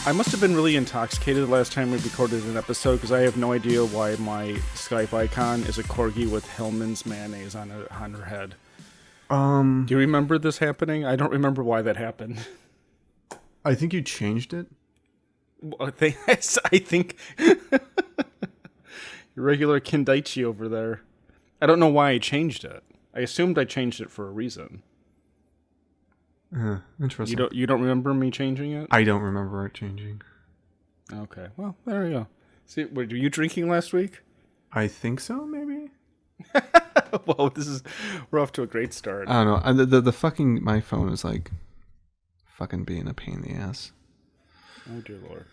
I must have been really intoxicated the last time we recorded an episode because I have no idea why my Skype icon is a corgi with Hellman's mayonnaise on her head. Do you remember this happening? I don't remember why that happened. I think you changed it. I think your regular Kindaichi over there. I don't know why I changed it. I assumed I changed it for a reason. Interesting. You don't remember me changing it? I don't remember it changing. Okay, well, there you go. See, were you drinking last week? I think so, maybe. Whoa, we're off to a great start. I don't know. The fucking my phone is like fucking being a pain in the ass. Oh dear Lord.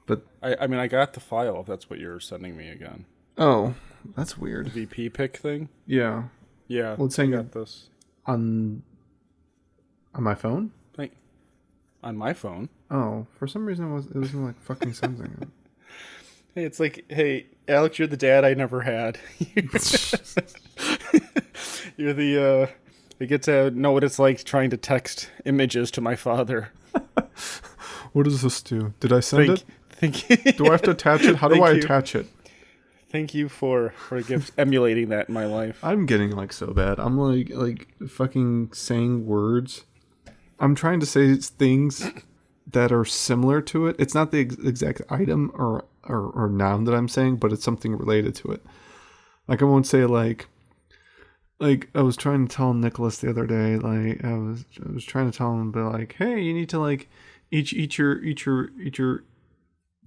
But I mean, I got the file if that's what you're sending me again. Oh, that's weird. The VP pick thing? Yeah. Yeah. Well, it's saying I got this. On my phone? On my phone. Oh, for some reason it wasn't like fucking sensing it. Hey, it's like, hey, Alex, you're the dad I never had. You're the, I get to know what it's like trying to text images to my father. What does this do? Did I send it? Thank you. Do I have to attach it? How do I attach it? Thank you for emulating that in my life. I'm getting like so bad. I'm like fucking saying words. I'm trying to say things that are similar to it. It's not the exact item or noun that I'm saying, but it's something related to it. Like I won't say like I was trying to tell Nicholas the other day. Like I was trying to tell him, but like, hey, you need to like eat your.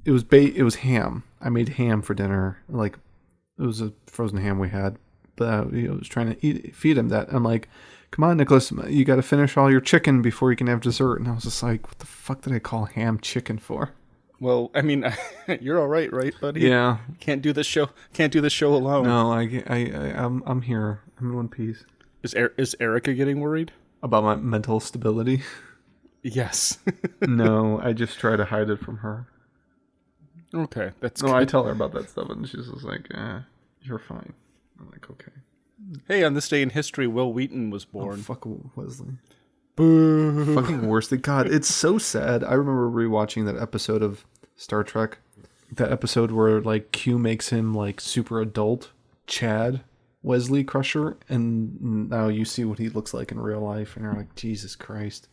It was ham. I made ham for dinner. Like it was a frozen ham we had, but I was trying to feed him that. I'm like, come on, Nicholas, you got to finish all your chicken before you can have dessert. And I was just like, what the fuck did I call ham chicken for? Well, I mean, you're all right, buddy? Yeah. Can't do this show alone. No, I'm here. I'm in one piece. Is Erica getting worried about my mental stability? Yes. No, I just try to hide it from her. Okay, that's no. good. I tell her about that stuff, and she's just like, "You're fine." I'm like, "Okay." Hey, on this day in history, Will Wheaton was born. Oh, fuck Wesley. Boo. Fucking worst thing. God, it's so sad. I remember rewatching that episode of Star Trek. That episode where like Q makes him like super adult Chad Wesley Crusher, and now you see what he looks like in real life, and you're like, Jesus Christ.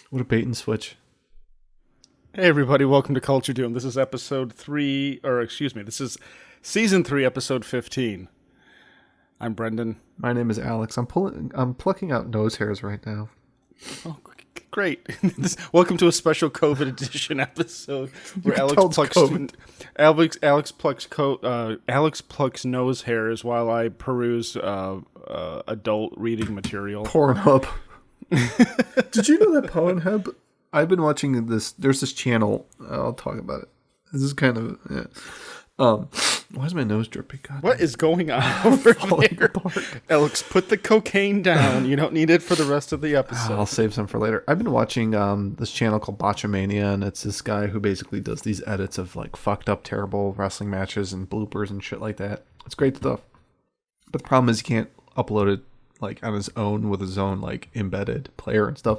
What a bait and switch. Hey everybody, welcome to Culture Doom. This is this is season 3, episode 15. I'm Brendan. My name is Alex. I'm plucking out nose hairs right now. Oh, great. Welcome to a special COVID edition episode where Alex plucks nose hairs while I peruse adult reading material. Pornhub. Did you know that Pornhub? I've been watching this. There's this channel. I'll talk about it. This is kind of. Yeah. Why is my nose dripping? God, what is going on over there? Alex, put the cocaine down. You don't need it for the rest of the episode. I'll save some for later. I've been watching this channel called Botchamania, and it's this guy who basically does these edits of like fucked up, terrible wrestling matches and bloopers and shit like that. It's great stuff. But the problem is you can't upload it like on his own with his own like embedded player and stuff.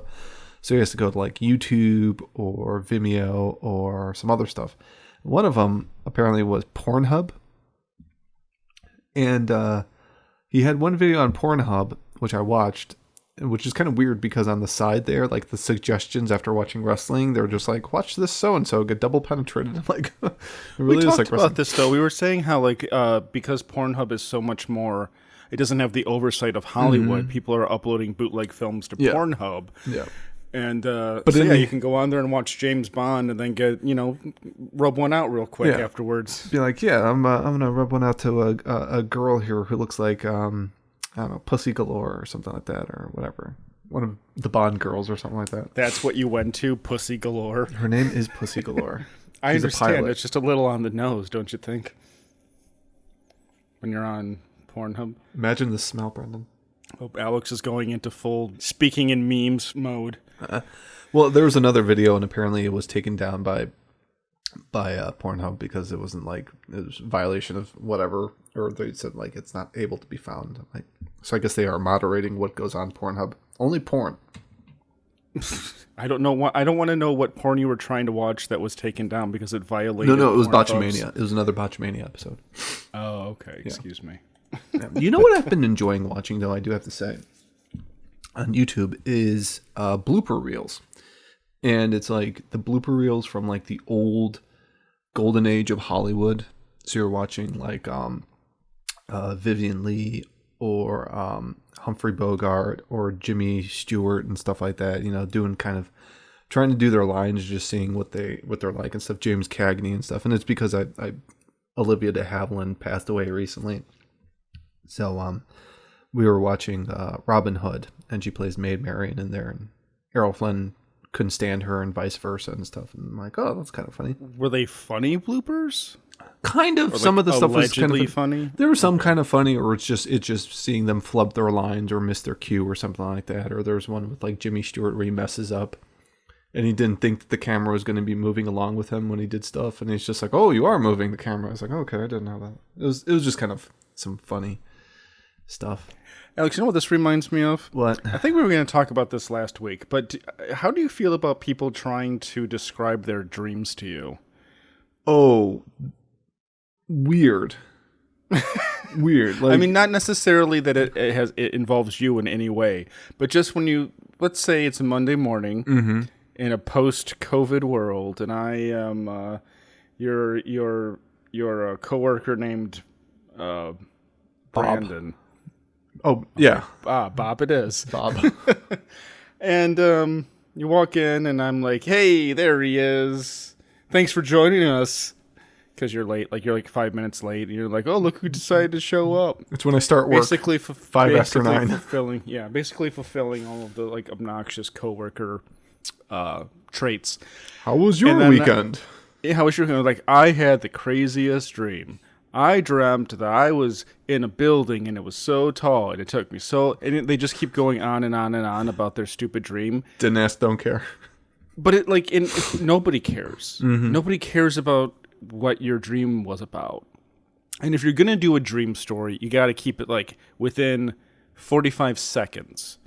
So he has to go to like YouTube or Vimeo or some other stuff. One of them apparently was Pornhub. And he had one video on Pornhub, which I watched, which is kind of weird because on the side there, like the suggestions after watching wrestling, they're just like, watch this so-and-so get double penetrated. I'm like, it really we is talked like about this though. We were saying how like because Pornhub is so much more, it doesn't have the oversight of Hollywood. Mm-hmm. People are uploading bootleg films to Pornhub. Yeah. And you can go on there and watch James Bond and then get, rub one out real quick afterwards. Be like, I'm gonna rub one out to a girl here who looks like I don't know, Pussy Galore or something like that or whatever. One of the Bond girls or something like that. That's what you went to, Pussy Galore. Her name is Pussy Galore. I understand. It's just a little on the nose, don't you think? When you're on Pornhub. Imagine the smell, Brendan. Hope Alex is going into full speaking in memes mode. Well, there was another video, and apparently it was taken down by Pornhub because it wasn't like it was a violation of whatever, or they said like it's not able to be found. Like, so I guess they are moderating what goes on Pornhub. Only porn. I don't know. I don't want to know what porn you were trying to watch that was taken down because it violated. No, it was Botchamania. It was another Botchamania episode. Oh, okay. Excuse me. You know what I've been enjoying watching, though, I do have to say, on YouTube is blooper reels. And it's like the blooper reels from like the old golden age of Hollywood. So you're watching like Vivian Leigh or Humphrey Bogart or Jimmy Stewart and stuff like that, you know, doing kind of trying to do their lines, just seeing what they're like and stuff, James Cagney and stuff. And it's because Olivia de Havilland passed away recently. So we were watching Robin Hood, and she plays Maid Marian in there, and Errol Flynn couldn't stand her and vice versa and stuff. And I'm like, oh, that's kind of funny. Were they funny bloopers? Kind of. Like some of the stuff was kind of funny. There was some kind of funny, or it's just seeing them flub their lines or miss their cue or something like that. Or there was one with like Jimmy Stewart where he messes up, and he didn't think that the camera was going to be moving along with him when he did stuff, and he's just like, "Oh, you are moving the camera." I was like, oh, "Okay, I didn't know that." It was just kind of some funny stuff. Alex, you know what this reminds me of? What? I think we were going to talk about this last week, but how do you feel about people trying to describe their dreams to you? Oh, weird. Weird. Like, I mean, not necessarily that it involves you in any way, but just when let's say it's a Monday morning in a post-COVID world, and I am your coworker named Brandon. Oh, yeah. Bob it is. Bob. And you walk in, and I'm like, hey, there he is. Thanks for joining us. Because you're late. Like, you're like 5 minutes late. And you're like, oh, look who decided to show up. It's when I start work. Basically, 5 after 9. Basically fulfilling all of the, like, obnoxious coworker traits. How was your weekend? How was your weekend? Like, I had the craziest dream. I dreamt that I was in a building and it was so tall and it took me and they just keep going on and on and on about their stupid dream. Didn't ask, don't care. But nobody cares. Mm-hmm. Nobody cares about what your dream was about. And if you're going to do a dream story, you got to keep it like within 45 seconds.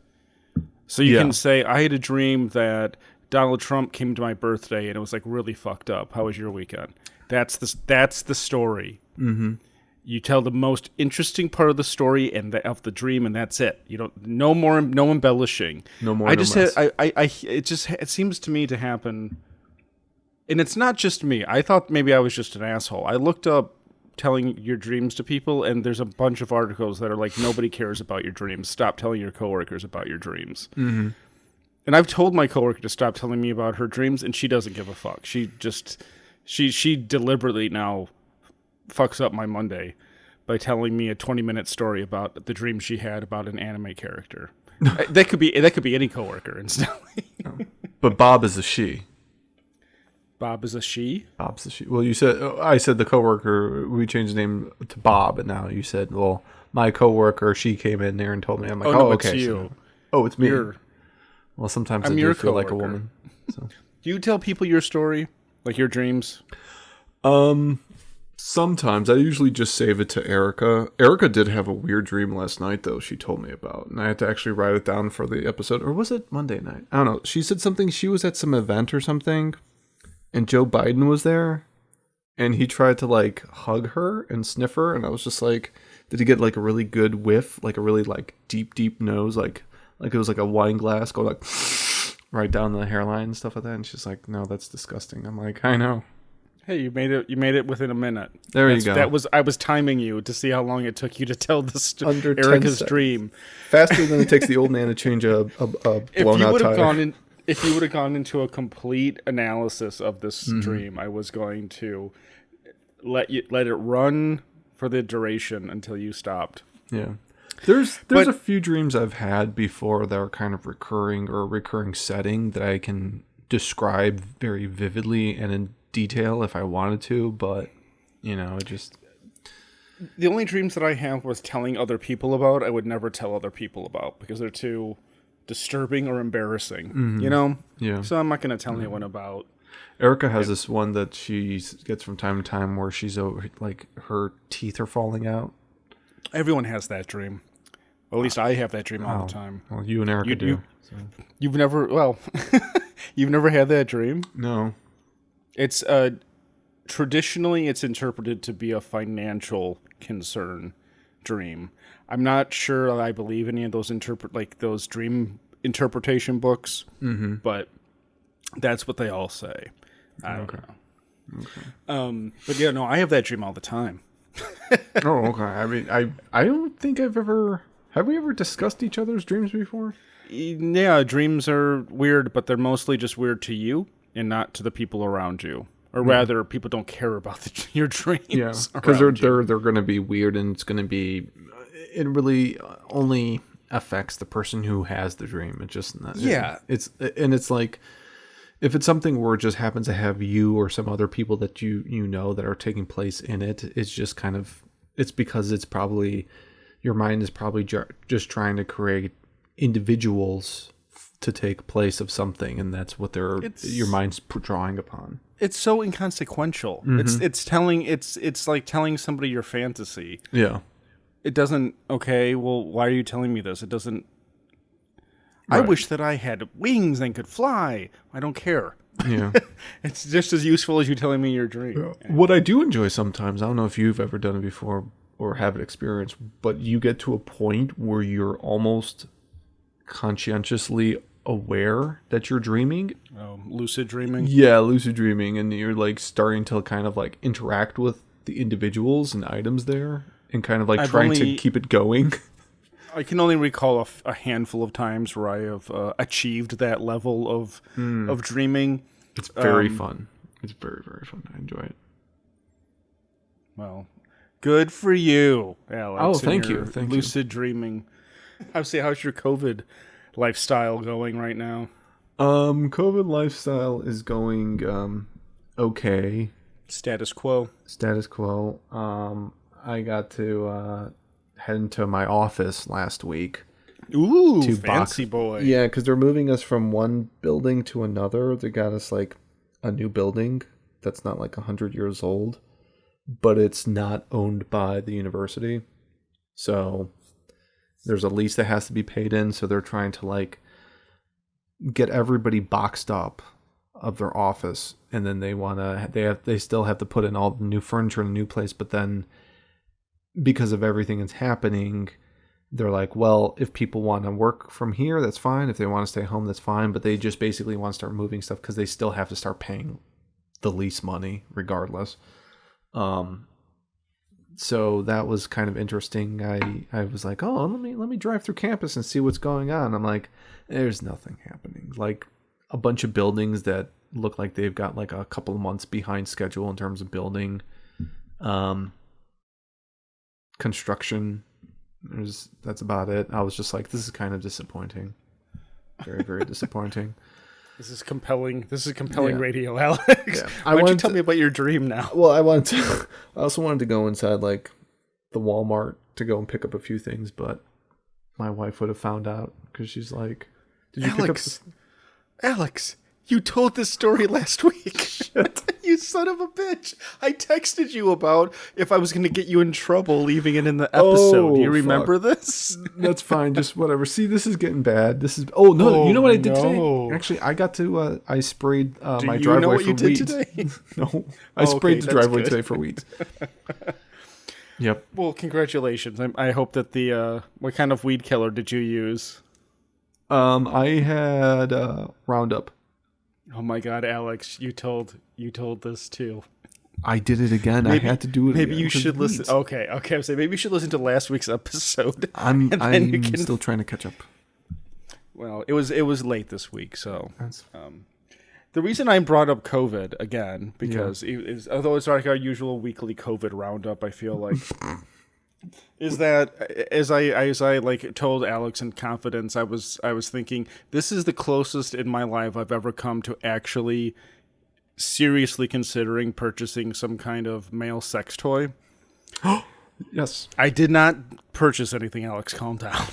So you can say, I had a dream that Donald Trump came to my birthday and it was like really fucked up. How was your weekend? That's the story. Mm-hmm. You tell the most interesting part of the story and of the dream, and that's it. You don't no embellishing. No more. It seems to me to happen, and it's not just me. I thought maybe I was just an asshole. I looked up telling your dreams to people, and there's a bunch of articles that are like, nobody cares about your dreams. Stop telling your coworkers about your dreams. Mm-hmm. And I've told my coworker to stop telling me about her dreams, and she doesn't give a fuck. She deliberately now fucks up my Monday by telling me a 20-minute story about the dream she had about an anime character. that could be any coworker instantly. But Bob is a she. Bob is a she? Bob's a she. Well, I said the coworker, we changed the name to Bob, and now you said, well, my coworker, she came in there and told me. I'm like, okay. It's you. It's me. Well, sometimes I do feel like a woman. So. Do you tell people your story? Like your dreams? Sometimes. I usually just save it to Erica. Erica did have a weird dream last night, though, she told me about. And I had to actually write it down for the episode. Or was it Monday night? I don't know. She said something. She was at some event or something. And Joe Biden was there. And he tried to, like, hug her and sniff her. And I was just like, did he get, like, a really good whiff? Like, a really, like, deep, deep nose? Like it was like a wine glass going, like, right down the hairline and stuff like that. And she's like, no, that's disgusting. I'm like, I know. Hey, you made it within a minute. You go. I was timing you to see how long it took you to tell Under Erica's dream. Faster than it takes the old man to change a blown out tire. If you would have gone into a complete analysis of this dream, I was going to let it run for the duration until you stopped. Yeah. There's a few dreams I've had before that are kind of recurring or a recurring setting that I can describe very vividly and in detail if I wanted to, but it just... The only dreams that I have was telling other people about. I would never tell other people about because they're too disturbing or embarrassing, Yeah. So I'm not going to tell anyone about. Erica has this one that she gets from time to time where she's like her teeth are falling out. Everyone has that dream. At least I have that dream all the time. Well, you and Erica do. You've never, you've never had that dream? No. It's traditionally it's interpreted to be a financial concern dream. I'm not sure I believe any of those those dream interpretation books, but that's what they all say. I don't know. Okay. But yeah, no, I have that dream all the time. Oh, okay. I mean, I don't think have we ever discussed each other's dreams before? Yeah, dreams are weird, but they're mostly just weird to you and not to the people around you. Or rather, people don't care about your dreams. Yeah, because they're going to be weird, and it's going to be. It really only affects the person who has the dream. It's just not. Yeah, it's like if it's something where it just happens to have you or some other people that you know that are taking place in it. It's just kind of. It's because it's probably your mind is probably just trying to create individuals to take place of something, and that's what your mind's drawing upon. It's so inconsequential. It's like telling somebody your fantasy. Yeah. It doesn't. Okay, well, why are you telling me this? It doesn't. Right. I wish that I had wings and could fly. I don't care. Yeah. It's just as useful as you telling me your dream. Yeah. What I do enjoy sometimes, I don't know if you've ever done it before or have it experienced, but you get to a point where you're almost conscientiously aware that you're dreaming. Lucid dreaming? Yeah, lucid dreaming. And you're like starting to kind of like interact with the individuals and items there and kind of like trying to keep it going. I can only recall a handful of times where I have achieved that level of dreaming. It's very fun. It's very, very fun. I enjoy it. Well, good for you, Alex. Oh, thank you. Thank lucid dreaming. How's your COVID lifestyle going right now? COVID lifestyle is going okay. Status quo. I got to head into my office last week. Ooh, fancy boy. Yeah, because they're moving us from one building to another. They got us like a new building that's not like 100 years old, but it's not owned by the university. So there's a lease that has to be paid in, so they're trying to like get everybody boxed up of their office, and then they still have to put in all the new furniture in a new place, but then because of everything that's happening, they're like, well, if people want to work from here, that's fine. If they want to stay home, that's fine. But they just basically want to start moving stuff because they still have to start paying the lease money regardless. So that was kind of interesting. I was like, oh, let me drive through campus and see what's going on. I'm like, there's nothing happening. Like a bunch of buildings that look like they've got like a couple of months behind schedule in terms of building. Construction. That's about it. I was just like, this is kind of disappointing. Very, very disappointing. This is compelling radio, Alex. Yeah. Why don't you tell me about your dream now? Well, I also wanted to go inside like the Walmart to go and pick up a few things, but my wife would have found out because she's like, did you pick up Alex, you told this story last week. You son of a bitch. I texted you about if I was going to get you in trouble leaving it in the episode. Do you remember this? That's fine. Just whatever. See, this is getting bad. You know what I did today? Actually, I got to, I sprayed my driveway for weeds. Do you know what you did today? No. I sprayed the driveway today for weeds. Yep. Well, congratulations. I hope that what kind of weed killer did you use? I had Roundup. Oh my God, Alex, you told this too. I did it again. I had to do it. Maybe you should listen. Okay. I'm saying maybe you should listen to last week's episode. I'm still trying to catch up. Well, it was late this week, so the reason I brought up COVID again because although it's like our usual weekly COVID roundup, I feel like is that as I like told Alex in confidence, I was thinking this is the closest in my life I've ever come to actually seriously considering purchasing some kind of male sex toy. Yes. I did not purchase anything, Alex. Calm down.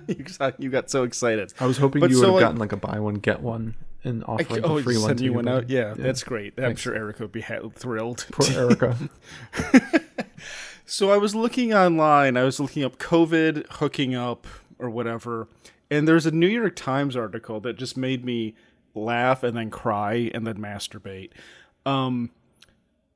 You got so excited. I was hoping you would have gotten like a buy one get one and offering the free one. Send you one out. Yeah, that's great. Thanks. I'm sure Erica would be thrilled. Poor Erica. So I was looking online. I was looking up COVID hooking up or whatever, and there's a New York Times article that just made me laugh and then cry and then masturbate.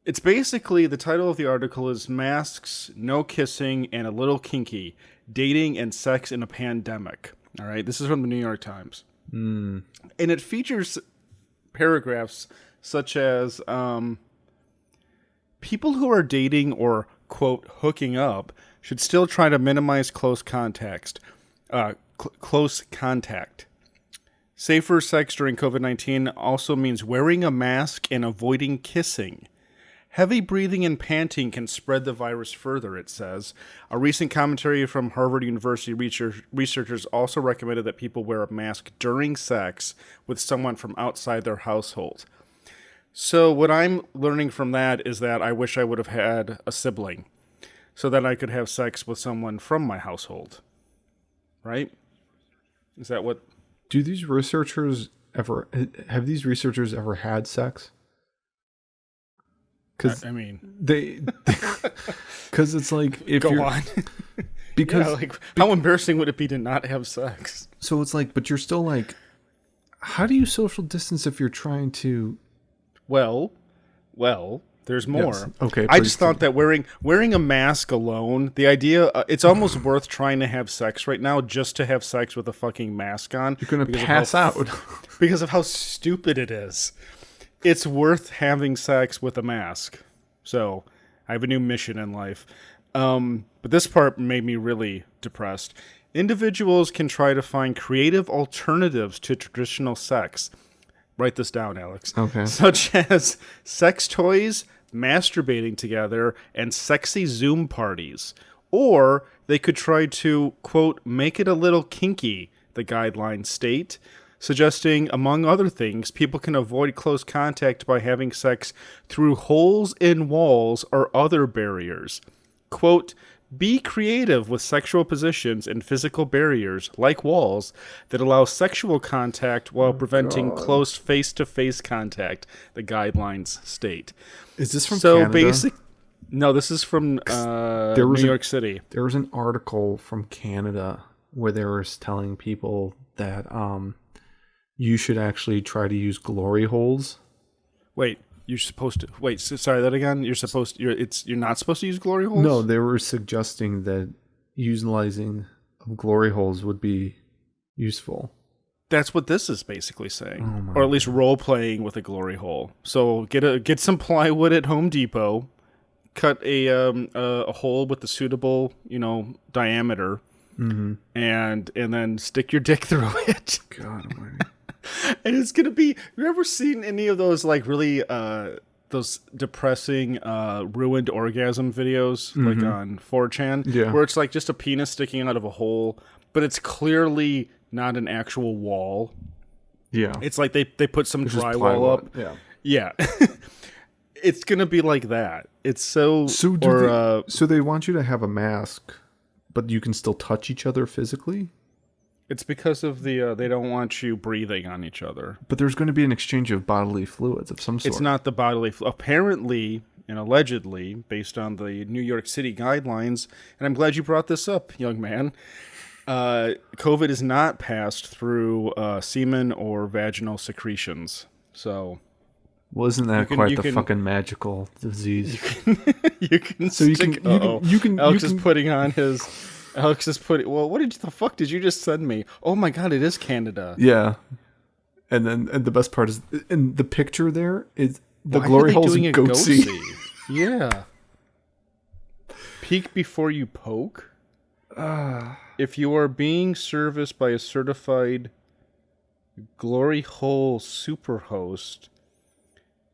It's basically, the title of the article is "Masks, No Kissing, and a Little Kinky: Dating and Sex in a Pandemic." All right, this is from the New York Times, and it features paragraphs such as people who are dating or, quote, hooking up should still try to minimize close contact. Safer sex during COVID-19 also means wearing a mask and avoiding kissing. Heavy breathing and panting can spread the virus further, it says. A recent commentary from Harvard University researchers also recommended that people wear a mask during sex with someone from outside their household. So what I'm learning from that is that I wish I would have had a sibling so that I could have sex with someone from my household. Right? Is that what... Have these researchers ever had sex? Because I mean, because it's like, if go you're on. Because yeah, like, how embarrassing would it be to not have sex? So it's like, but you're still like, how do you social distance if you're trying to? Well, there's more. Yes. Okay, I just thought that wearing a mask alone, the idea, it's almost worth trying to have sex right now just to have sex with a fucking mask on. You're gonna pass out because of how stupid it is. It's worth having sex with a mask. So I have a new mission in life. But this part made me really depressed. Individuals can try to find creative alternatives to traditional sex. Write this down, Alex. Okay. Such as sex toys, masturbating together, and sexy Zoom parties. Or they could try to, quote, make it a little kinky, the guidelines state, suggesting, among other things, people can avoid close contact by having sex through holes in walls or other barriers. Quote, be creative with sexual positions and physical barriers, like walls, that allow sexual contact while preventing close face-to-face contact, the guidelines state. Is this from Canada? No, this is from New York City. There was an article from Canada where they were telling people that you should actually try to use glory holes. Wait, you're supposed to wait. Sorry, that again. You're not supposed to use glory holes. No, they were suggesting that utilizing of glory holes would be useful. That's what this is basically saying, or at least role playing with a glory hole. So get some plywood at Home Depot, cut a hole with the suitable diameter, and then stick your dick through it. God almighty. And it's gonna be. You ever seen any of those like really those depressing ruined orgasm videos like on 4chan? Yeah. Where it's like just a penis sticking out of a hole, but it's clearly not an actual wall. Yeah. It's like they put some drywall up. Yeah. Yeah. It's gonna be like that. It's so so they want you to have a mask, but you can still touch each other physically? It's because of the they don't want you breathing on each other. But there's going to be an exchange of bodily fluids of some sort. It's not the bodily apparently and allegedly, based on the New York City guidelines, and I'm glad you brought this up, young man. COVID is not passed through semen or vaginal secretions. So, well, isn't that quite the fucking magical disease? You can stick. Alex is putting on his. Alex is putting. Well, the fuck did you just send me? Oh my god, it is Canada. Yeah, and the best part is in the picture there is the glory holes in goatee. Yeah. Peek before you poke. If you are being serviced by a certified glory hole superhost,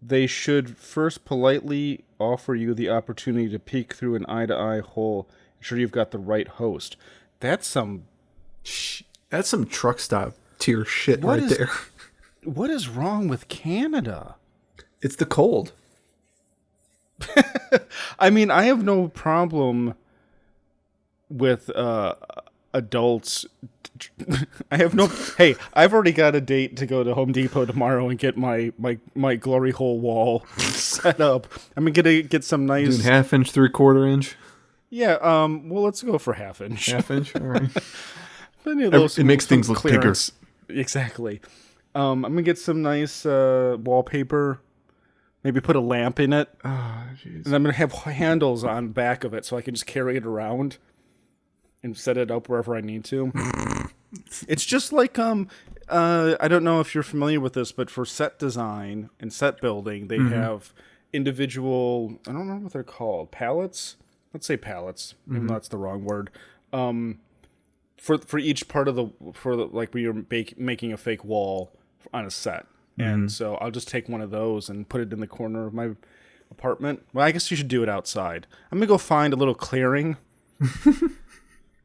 they should first politely offer you the opportunity to peek through an eye-to-eye hole. Sure, you've got the right host. That's some truck stop tier shit there. What is wrong with Canada? It's the cold. I mean, I have no problem with adults. Hey, I've already got a date to go to Home Depot tomorrow and get my glory hole wall set up. I'm gonna get some nice 1/2 inch, 3/4 inch. Yeah. Well, let's go for half inch. Half inch. All right. It makes things look bigger. Exactly. I'm gonna get some nice wallpaper. Maybe put a lamp in it. Oh, jeez. And I'm gonna have handles on back of it so I can just carry it around and set it up wherever I need to. It's just like I don't know if you're familiar with this, but for set design and set building, they have individual, I don't remember what they're called, pallets. Let's say pallets. Even though that's the wrong word. For each part of like when you're making a fake wall on a set. And so I'll just take one of those and put it in the corner of my apartment. Well, I guess you should do it outside. I'm going to go find a little clearing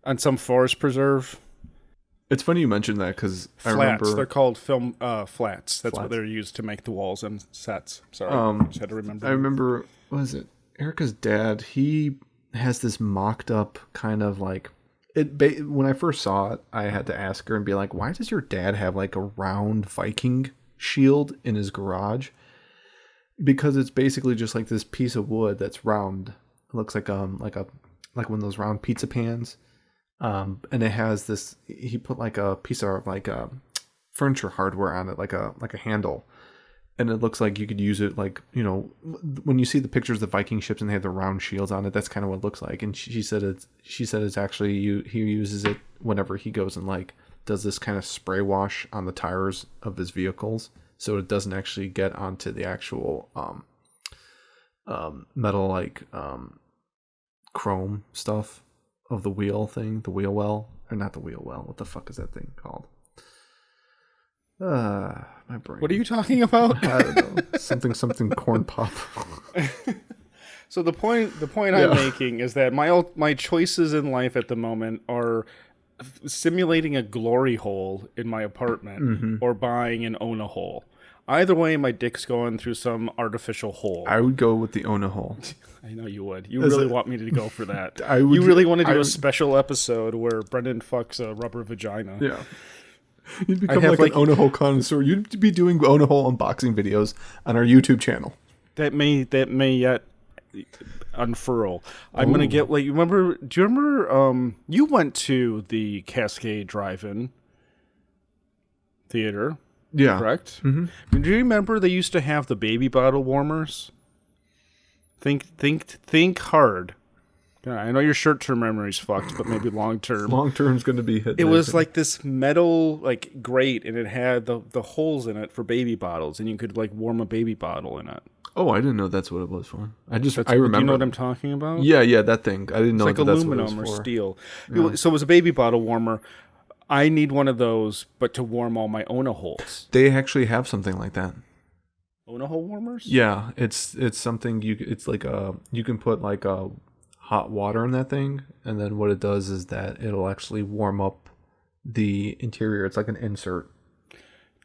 on some forest preserve. It's funny you mentioned that because I remember... They're called film flats. That's what they're used to make the walls and sets. Sorry, just had to remember. I remember, what is it? Erica's dad, he has this mocked up kind of like... When I first saw it, I had to ask her and be like, why does your dad have like a round Viking shield in his garage? Because it's basically just like this piece of wood that's round. It looks like one of those round pizza pans. And it has this, he put like a piece of like furniture hardware on it, like a handle. And it looks like you could use it like, you know, when you see the pictures of the Viking ships and they have the round shields on it, that's kind of what it looks like. And she said it's actually he uses it whenever he goes and like does this kind of spray wash on the tires of his vehicles, so it doesn't actually get onto the actual metal like chrome stuff of the wheel thing, the wheel well, or not the wheel well. What the fuck is that thing called? My brain. What are you talking about? I don't know. Something corn pop. So the point I'm making is that my choices in life at the moment are simulating a glory hole in my apartment or buying an Ona hole. Either way, my dick's going through some artificial hole. I would go with the Ona hole. I know you would. You really want me to go for that. You really want to do a special episode where Brendan fucks a rubber vagina. Yeah. You'd become like an Ona hole connoisseur. You'd be doing Ona hole unboxing videos on our YouTube channel. That may yet unfurl. I'm gonna get like. Do you remember? You went to the Cascade Drive-In theater. Yeah. Correct. Mm-hmm. Do you remember they used to have the baby bottle warmers? Think hard. I know your short-term memory's fucked, but maybe long-term. Long-term's going to be hit. It was like this metal like grate, and it had the holes in it for baby bottles, and you could like warm a baby bottle in it. Oh, I didn't know that's what it was for. I remember. Do you know what I'm talking about? Yeah, that thing. I didn't know it's like aluminum or steel. Yeah. So it was a baby bottle warmer. I need one of those, but to warm all my Ona holes. They actually have something like that. Ona hole warmers? Yeah, it's something it's like you can put like a hot water in that thing, and then what it does is that it'll actually warm up the interior. It's like an insert.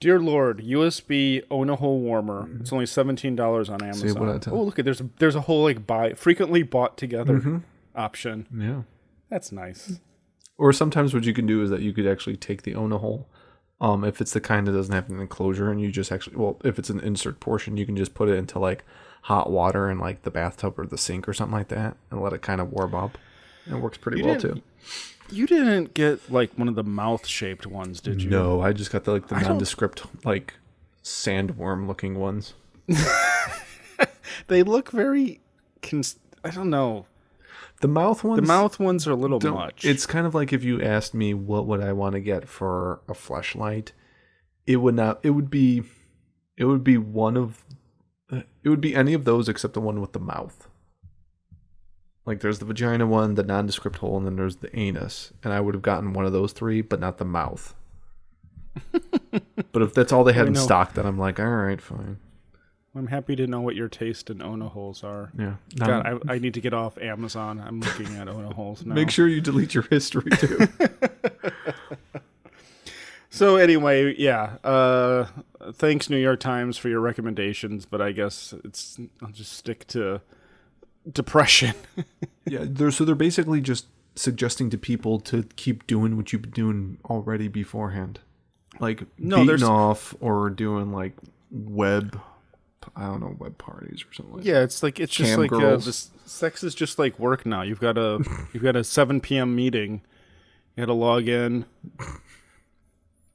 Dear Lord, USB Ona hole warmer. It's only $17 on Amazon. See what I tell you. Oh, look at there's a whole like frequently bought together option. Yeah, that's nice. Or sometimes what you can do is that you could actually take the Ona hole, if it's the kind that doesn't have an enclosure, and you just actually, if it's an insert portion, you can just put it into like hot water in like the bathtub or the sink or something like that, and let it kind of warm up. It works pretty well too. You didn't get like one of the mouth shaped ones, did you? No, I just got the nondescript like sandworm looking ones. They look very I don't know. The mouth ones are a little much. It's kind of like if you asked me what would I want to get for a fleshlight, it would be any of those except the one with the mouth. Like there's the vagina one, the nondescript hole, and then there's the anus. And I would have gotten one of those three, but not the mouth. But if that's all they had in stock, then I'm like, all right, fine. I'm happy to know what your taste in Ona holes are. Yeah. God, I need to get off Amazon. I'm looking at Ona holes now. Make sure you delete your history too. So anyway, yeah. Thanks New York Times for your recommendations, but I guess I'll just stick to depression. Yeah, they're basically just suggesting to people to keep doing what you've been doing already beforehand. Like beating off or doing like web I don't know, web parties or something like that. Yeah, it's just like this sex is just like work now. You've got a 7 p.m. meeting. You got to log in.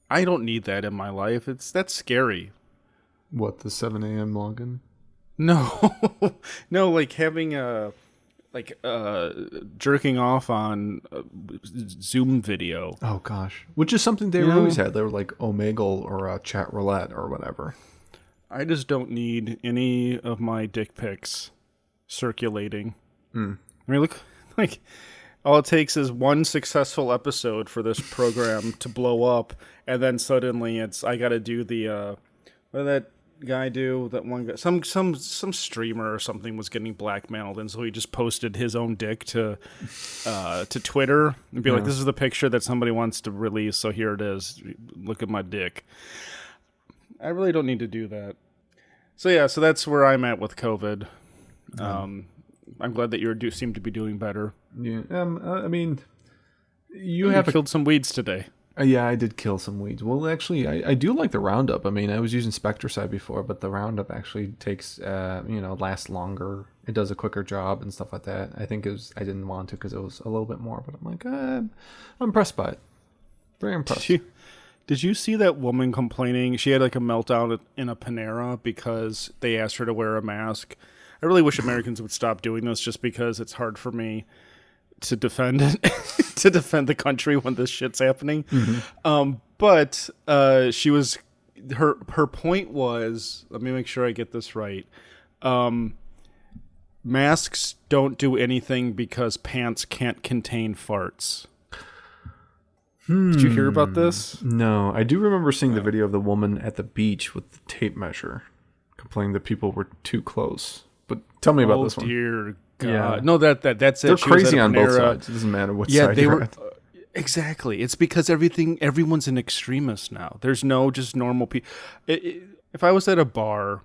I don't need that in my life. That's scary. What, the 7 a.m. login? No, no, like having jerking off on Zoom video. Oh gosh, which is something they always had. They were like Omegle or Chat Roulette or whatever. I just don't need any of my dick pics circulating. I mean, look, like all it takes is one successful episode for this program to blow up, and then suddenly I got to do the what did that guy do? That one guy, some streamer or something was getting blackmailed, and so he just posted his own dick to Twitter and be like, "This is the picture that somebody wants to release, so here it is. Look at my dick." I really don't need to do that. So yeah, so that's where I'm at with COVID. I'm glad that you seem to be doing better. Yeah, I mean, you killed some weeds today. Yeah, I did kill some weeds. Well, actually, I do like the Roundup. I mean, I was using Spectracide before, but the Roundup actually takes, lasts longer. It does a quicker job and stuff like that. I think I didn't want to because it was a little bit more, but I'm like, I'm impressed by it. Very impressed. Did you see that woman complaining? She had like a meltdown in a Panera because they asked her to wear a mask. I really wish Americans would stop doing this just because it's hard for me to defend it, to defend the country when this shit's happening. Mm-hmm. But her point was, let me make sure I get this right. Masks don't do anything because pants can't contain farts. Did you hear about this? No, I do remember seeing the video of the woman at the beach with the tape measure complaining that people were too close. But tell me about this one. Oh, dear God. Yeah. No, that's it. They're crazy on both sides. It doesn't matter what side you're at. Exactly. It's because everyone's an extremist now. There's no just normal people. If I was at a bar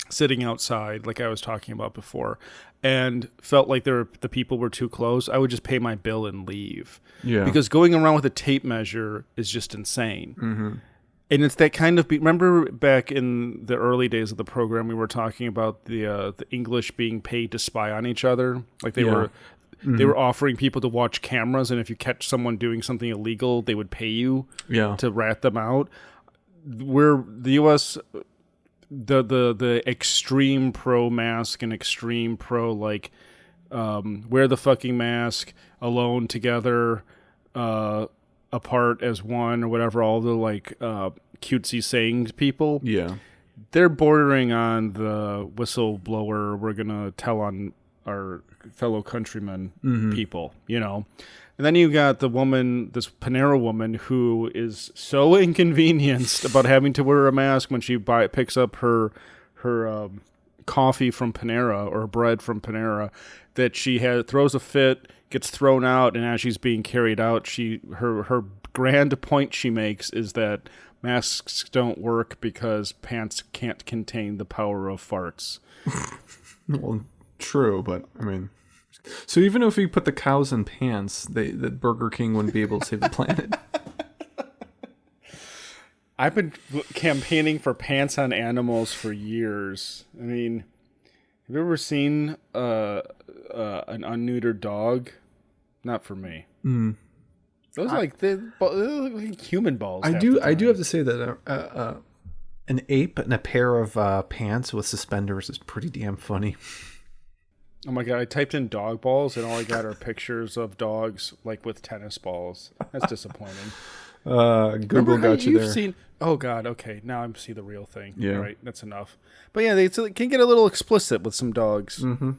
sitting outside, like I was talking about before, and felt like the people were too close, I would just pay my bill and leave. Yeah. Because going around with a tape measure is just insane. Mm-hmm. And it's that kind of... Remember back in the early days of the program, we were talking about the English being paid to spy on each other? Like they were... Mm-hmm. They were offering people to watch cameras, and if you catch someone doing something illegal, they would pay you to rat them out. We're the U.S. The extreme pro mask and extreme pro wear the fucking mask, alone, together, apart as one, or whatever. All the cutesy sayings people. Yeah, they're bordering on the whistleblower. We're gonna tell on our fellow countrymen people, And then you got the woman, this Panera woman, who is so inconvenienced about having to wear a mask when she picks up her coffee from Panera or bread from Panera, that she throws a fit, gets thrown out, and as she's being carried out, her grand point she makes is that masks don't work because pants can't contain the power of farts. Well, true, but I mean, so even if we put the cows in pants, that Burger King wouldn't be able to save the planet. I've been campaigning for pants on animals for years. I mean, have you ever seen an unneutered dog? Not for me. Those are like human balls. I do have to say that an ape in a pair of pants with suspenders is pretty damn funny. Oh my God, I typed in dog balls and all I got are pictures of dogs with tennis balls. That's disappointing. Google got you there. Oh God, okay, now I see the real thing. Yeah. All right, that's enough. But yeah, they can get a little explicit with some dogs. Mm-hmm.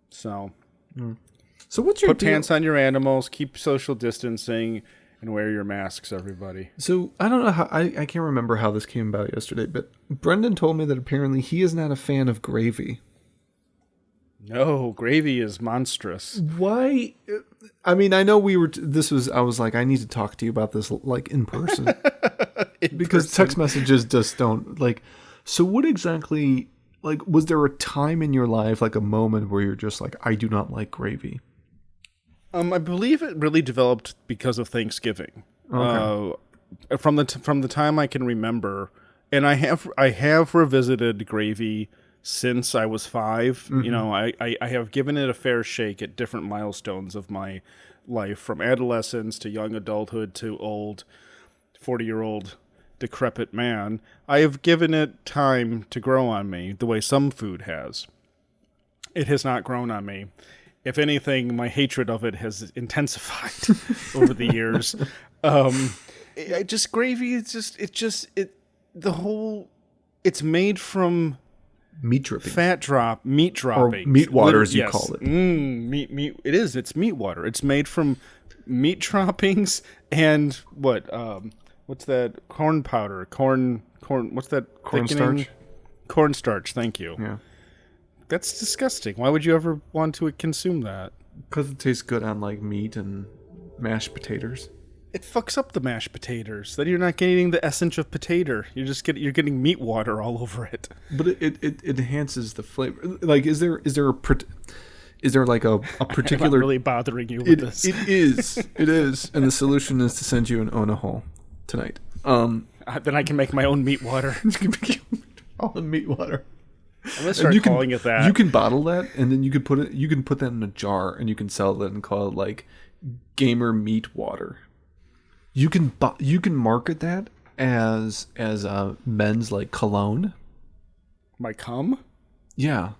So what's your deal? Put pants on your animals, keep social distancing, and wear your masks, everybody. So I don't know how, I can't remember how this came about yesterday, but Brendan told me that apparently he is not a fan of gravy. No, gravy is monstrous. Why? I mean, I know I was like, I need to talk to you about this in person. Because text messages just don't so what exactly, was there a time in your life, a moment where you're just like, I do not like gravy? I believe it really developed because of Thanksgiving. Okay. From the time I can remember, And I have revisited gravy since I was 5. Mm-hmm. You know, I have given it a fair shake at different milestones of my life, from adolescence to young adulthood to old 40-year-old decrepit man. I have given it time to grow on me the way some food has. It has not grown on me. If anything, my hatred of it has intensified over the years. Gravy is it's made from meat dripping, meat droppings, or meat water, as you call it. Meat. It is. It's meat water. It's made from meat droppings and what's that? Corn powder. Corn. What's that? Cornstarch. Cornstarch. Thank you. Yeah. That's disgusting. Why would you ever want to consume that? Because it tastes good on like meat and mashed potatoes. It fucks up the mashed potatoes. Then you're not getting the essence of potato. You're getting meat water all over it. But it enhances the flavor. Like, is there like a particular? I'm not really bothering you with this. It is, and the solution is to send you an Onahole tonight. Then I can make my own meat water. All the meat water. I'm gonna start calling it that. You can bottle that, and then you can put that in a jar, and you can sell it and call it like gamer meat water. You can market that as a men's like cologne. My cum? Yeah,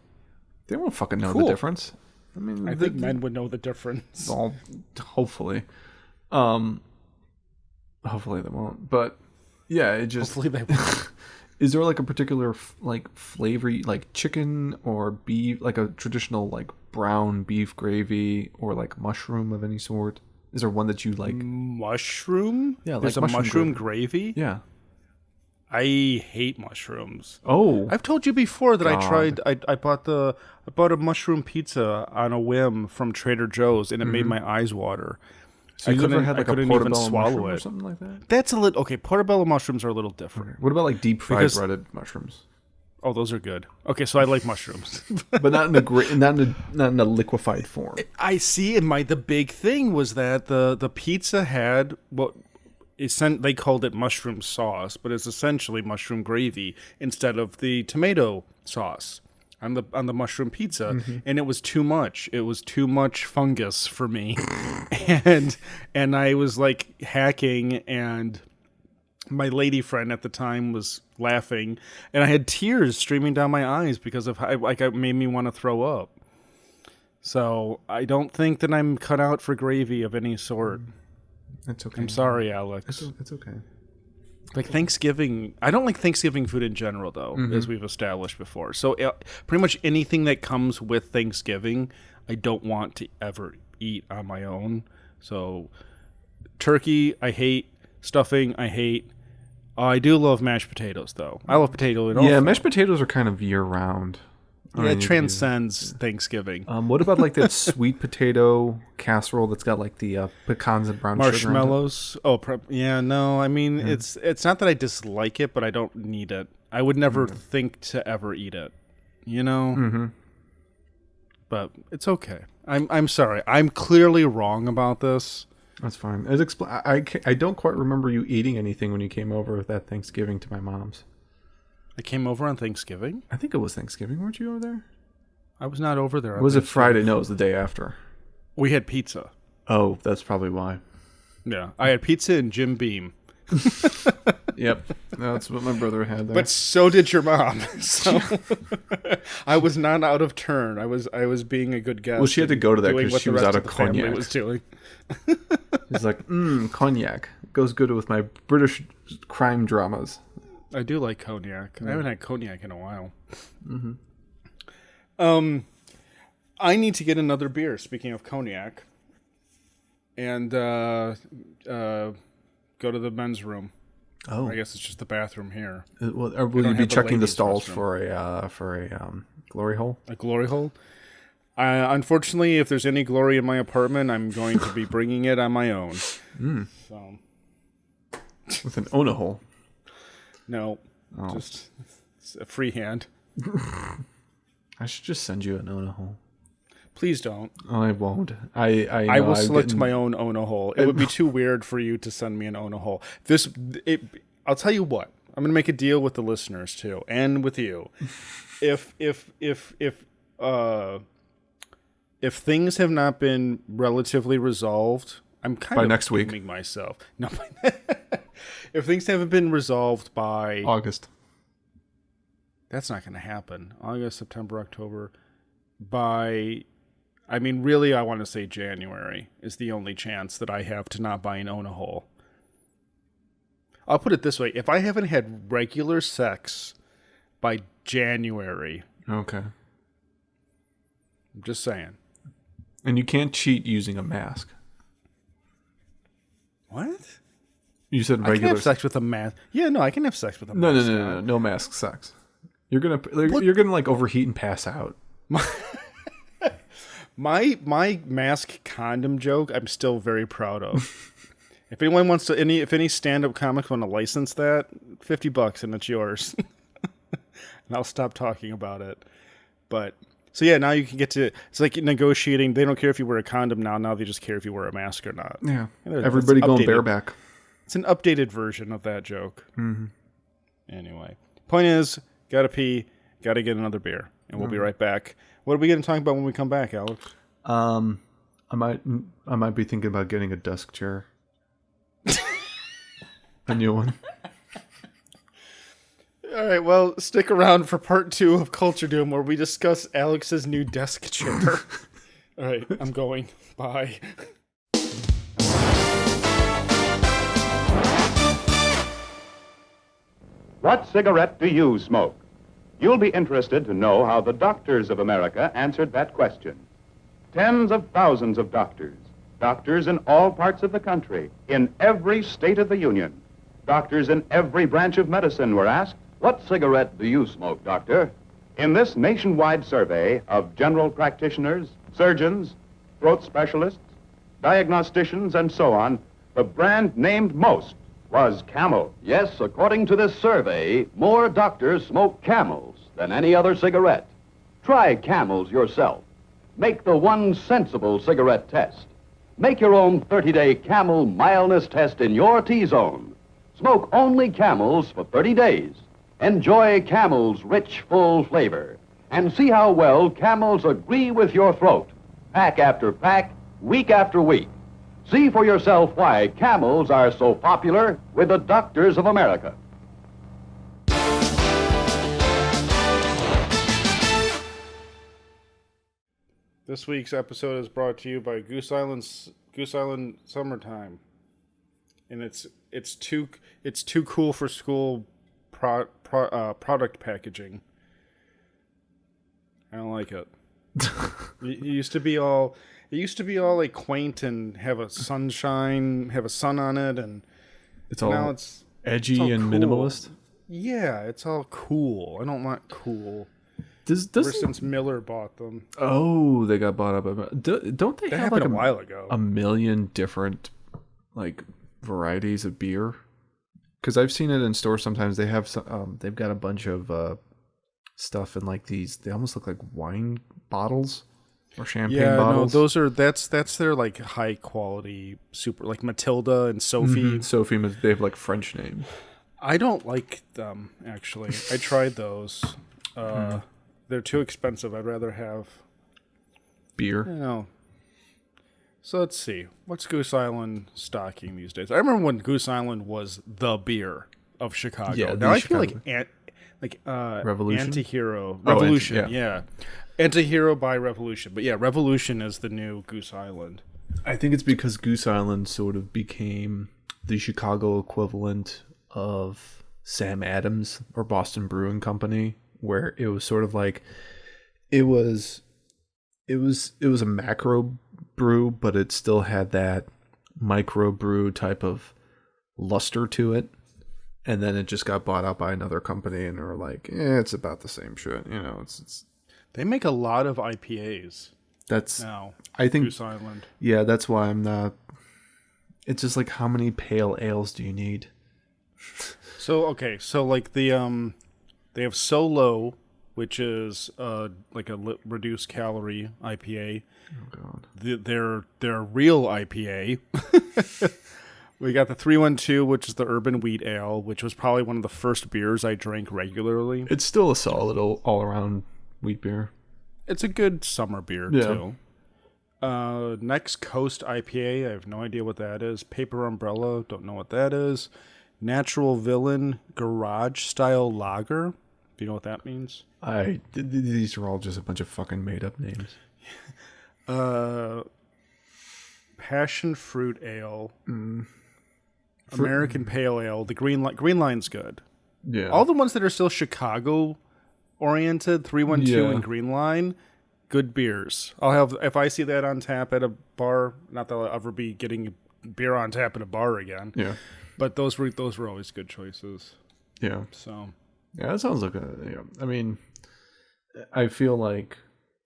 they won't fucking know the difference. I mean, I think men would know the difference. Hopefully, hopefully they won't. But yeah, it just hopefully they won't. Is there like a particular like flavor, like chicken or beef, like a traditional like brown beef gravy, or like mushroom of any sort? Is there one that you like? Mushroom? Yeah, there's like a mushroom gravy. Yeah, I hate mushrooms. Oh, I've told you before that I tried. I bought a mushroom pizza on a whim from Trader Joe's, and it made my eyes water. So you never had like a portobello mushroom or something like that? That's a little okay. Portobello mushrooms are a little different. Okay. What about like deep fried breaded mushrooms? Oh, those are good. Okay, so I like mushrooms, but not in a liquefied form. I see. And the big thing was that the pizza had they called it mushroom sauce, but it's essentially mushroom gravy instead of the tomato sauce on the mushroom pizza, and it was too much. It was too much fungus for me, and I was like hacking, and my lady friend at the time was laughing, and I had tears streaming down my eyes because of how it made me want to throw up. So I don't think that I'm cut out for gravy of any sort. That's okay. I'm sorry, Alex. It's okay. Like Thanksgiving, I don't like Thanksgiving food in general, though, as we've established before. So pretty much anything that comes with Thanksgiving, I don't want to ever eat on my own. So turkey, I hate. Stuffing, I hate. I do love mashed potatoes, though. I love potato and all. Yeah, mashed potatoes are kind of year-round. Yeah, it transcends Thanksgiving. What about like that sweet potato casserole that's got like the pecans and brown marshmallows? Yeah, no. I mean, it's not that I dislike it, but I don't need it. I would never think to ever eat it. You know. Mm-hmm. But it's okay. I'm sorry. I'm clearly wrong about this. That's fine. I don't quite remember you eating anything when you came over that Thanksgiving to my mom's. I came over on Thanksgiving? I think it was Thanksgiving. Weren't you over there? I was not over there. Was it Friday? No, it was the day after. We had pizza. Oh, that's probably why. Yeah. I had pizza and Jim Beam. Yep. That's what my brother had there. But so did your mom. So I was not out of turn. I was being a good guest. Well, she had to go to that because she was out of cognac. Was doing. He's like, cognac. Goes good with my British crime dramas. I do like cognac. I haven't had cognac in a while. Mm-hmm. I need to get another beer, speaking of cognac. And go to the men's room. Oh, I guess it's just the bathroom here. Will you be checking the stalls for a glory hole? A glory hole? Unfortunately, if there's any glory in my apartment, I'm going to be bringing it on my own. So. With an Onahole. No, just a free hand. I should just send you an Onahole. Please don't. I won't. I will select my own Onahole. It would be too weird for you to send me an Onahole. I'll tell you what. I'm gonna make a deal with the listeners too, and with you. If things have not been relatively resolved, I'm kind by of next week. Myself. No, if things haven't been resolved by August, that's not going to happen. August, September, October. Really, I want to say January is the only chance that I have to not buy and own a hole. I'll put it this way: if I haven't had regular sex by January, okay. I'm just saying. And you can't cheat using a mask. What? You said regular. I can have sex with a mask. Yeah, no, I can have sex with a mask. No mask sex. You're gonna like overheat and pass out. My mask condom joke, I'm still very proud of. If anyone wants to, if any stand-up comics want to license that, $50 and it's yours. And I'll stop talking about it. But so yeah, now you can get to. It's like negotiating. They don't care if you wear a condom now. Now they just care if you wear a mask or not. Yeah, everybody going bareback. It's an updated version of that joke. Mm-hmm. Anyway, point is, gotta pee, gotta get another beer, and we'll be right back. What are we going to talk about when we come back, Alex? I might be thinking about getting a desk chair. A new one. All right, well, stick around for part 2 of Culture Doom, where we discuss Alex's new desk chair. All right, I'm going. Bye. What cigarette do you smoke? You'll be interested to know how the doctors of America answered that question. Tens of thousands of doctors in all parts of the country, in every state of the union. Doctors in every branch of medicine were asked, "What cigarette do you smoke, doctor?" In this nationwide survey of general practitioners, surgeons, throat specialists, diagnosticians, and so on, the brand named most was Camel. Yes, according to this survey, more doctors smoke Camels than any other cigarette. Try Camels yourself. Make the one sensible cigarette test. Make your own 30-day Camel mildness test in your T-zone. Smoke only Camels for 30 days. Enjoy Camel's rich, full flavor. And see how well Camels agree with your throat. Pack after pack, week after week. See for yourself why Camels are so popular with the doctors of America. This week's episode is brought to you by Goose Island Summertime, and it's too cool for school product packaging. I don't like it. It used to be all like quaint and have a sun on it, and it's all now it's edgy and cool. Minimalist. Yeah, it's all cool. I don't want cool. Ever since Miller bought them. Oh, they got bought up. Don't they have like a while ago? A million different like varieties of beer? Because I've seen it in stores. Sometimes they have some. They've got a bunch of stuff in like these. They almost look like wine bottles or champagne bottles. Yeah, no, that's their like high quality super like Matilda and Sophie. Mm-hmm. Sophie, they have like French names. I don't like them actually. I tried those. They're too expensive. I'd rather have beer. So let's see. What's Goose Island stocking these days? I remember when Goose Island was the beer of Chicago. Yeah, now I Chicago. feel like Revolution? Antihero. Revolution, yeah. Antihero by Revolution. But yeah, Revolution is the new Goose Island. I think it's because Goose Island sort of became the Chicago equivalent of Sam Adams or Boston Brewing Company, where it was sort of like it was a macro brew, but it still had that micro brew type of luster to it. And then it just got bought out by another company, and they were like, it's about the same shit. It's They make a lot of IPAs. That's now. I think Goose Island. Yeah, that's why I'm not. It's just like, how many pale ales do you need? So like the they have Solo, which is like a reduced calorie IPA. Oh god. Their real IPA We got the 312, which is the Urban Wheat Ale, which was probably one of the first beers I drank regularly. It's still a solid all-around wheat beer. It's a good summer beer, too. Next Coast IPA, I have no idea what that is. Paper Umbrella, don't know what that is. Natural Villain Garage Style Lager. Do you know what that means? These are all just a bunch of fucking made-up names. Passion Fruit Ale. American Pale Ale. The Green Line's good. Yeah. All the ones that are still Chicago-oriented, 312 and Green Line, good beers. I'll have, if I see that on tap at a bar, not that I'll ever be getting beer on tap at a bar again. Yeah. But those were always good choices. Yeah. So. Yeah, that sounds like I mean, I feel like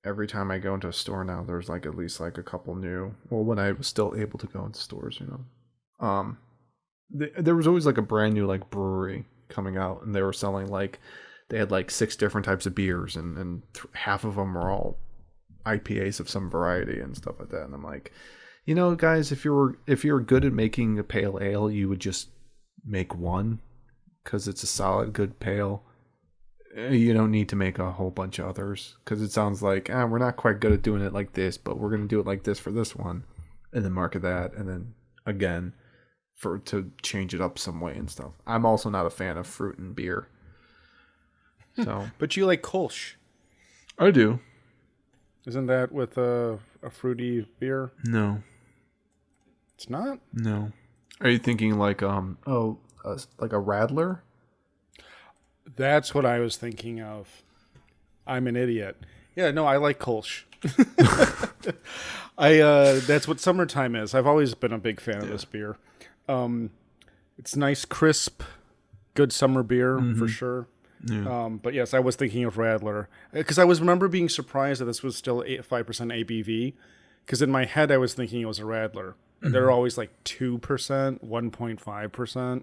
every time I go into a store now, there's like at least like a couple new. Well, when I was still able to go into stores, there was always like a brand new like brewery coming out, and they were selling like they had like 6 different types of beers, and half of them were all IPAs of some variety and stuff like that. And I'm like, guys, if you're good at making a pale ale, you would just make one because it's a solid good pale. You don't need to make a whole bunch of others, because it sounds like we're not quite good at doing it like this, but we're going to do it like this for this one, and then market that, and then again to change it up some way and stuff. I'm also not a fan of fruit and beer. So, but you like Kolsch? I do. Isn't that with a fruity beer? No, it's not. No. Are you thinking like like a Radler? That's what I was thinking of. I'm an idiot. Yeah, no, I like Kolsch. That's what summertime is. I've always been a big fan of this beer. It's nice, crisp, good summer beer for sure. Yeah. But yes, I was thinking of Radler because I remember being surprised that this was still 5% ABV. Because in my head, I was thinking it was a Radler. And they're always like 2%, 1.5%.